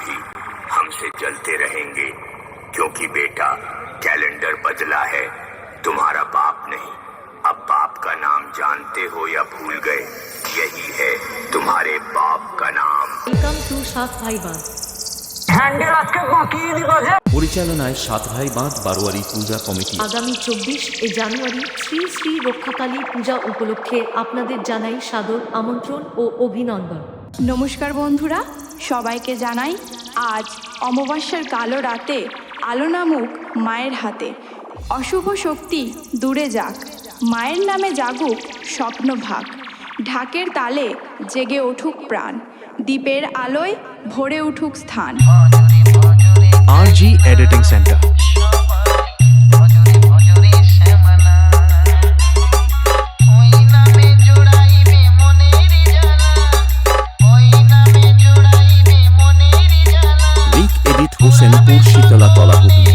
भी हमसे जलते रहेंगे, क्योंकि बेटा कैलेंडर बदला है, तुम्हारा बाप नहीं। अब बाप का नाम जानते हो या भूल गए? यही है तुम्हारे बाप का नाम। वेलकाम टू सात भाई बांध। পরিচালনায় সাত ভাই বাঁধ বারোয়ারি পূজা কমিটি আগামী 24 জানুয়ারি শ্রী শ্রী রক্ষাকালী পূজা উপলক্ষে আপনাদের জানাই সাদর আমন্ত্রণ ও অভিনন্দন। নমস্কার বন্ধুরা, সবাইকে জানাই আজ অমাবস্যার কালো রাতে আলো নামুক মায়ের হাতে। অশুভ শক্তি দূরে যাক, মায়ের নামে জাগুক স্বপ্ন ভাগ। ঢাকের তালে জেগে উঠুক প্রাণ, দ্বীপের আলোয় ভরে উঠুক স্থান। RG Editing Center। রিক এডিট হোসেনপুর শীতলা তলা হুগলি।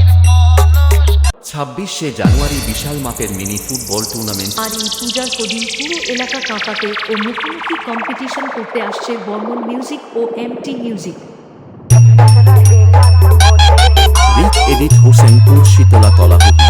26 জানুয়ারি বিশাল মাপের মিনি ফুটবল টুর্নামেন্ট। আর এই পূজার কদিন পুরো এলাকা কাঁপাতে ও মুখোমুখি কম্পিটিশন করতে আসছে বর্মন মিউজিক ও MT মিউজিক। রিক এডিট হোসেনপুর শীতলা তলা হুগলি।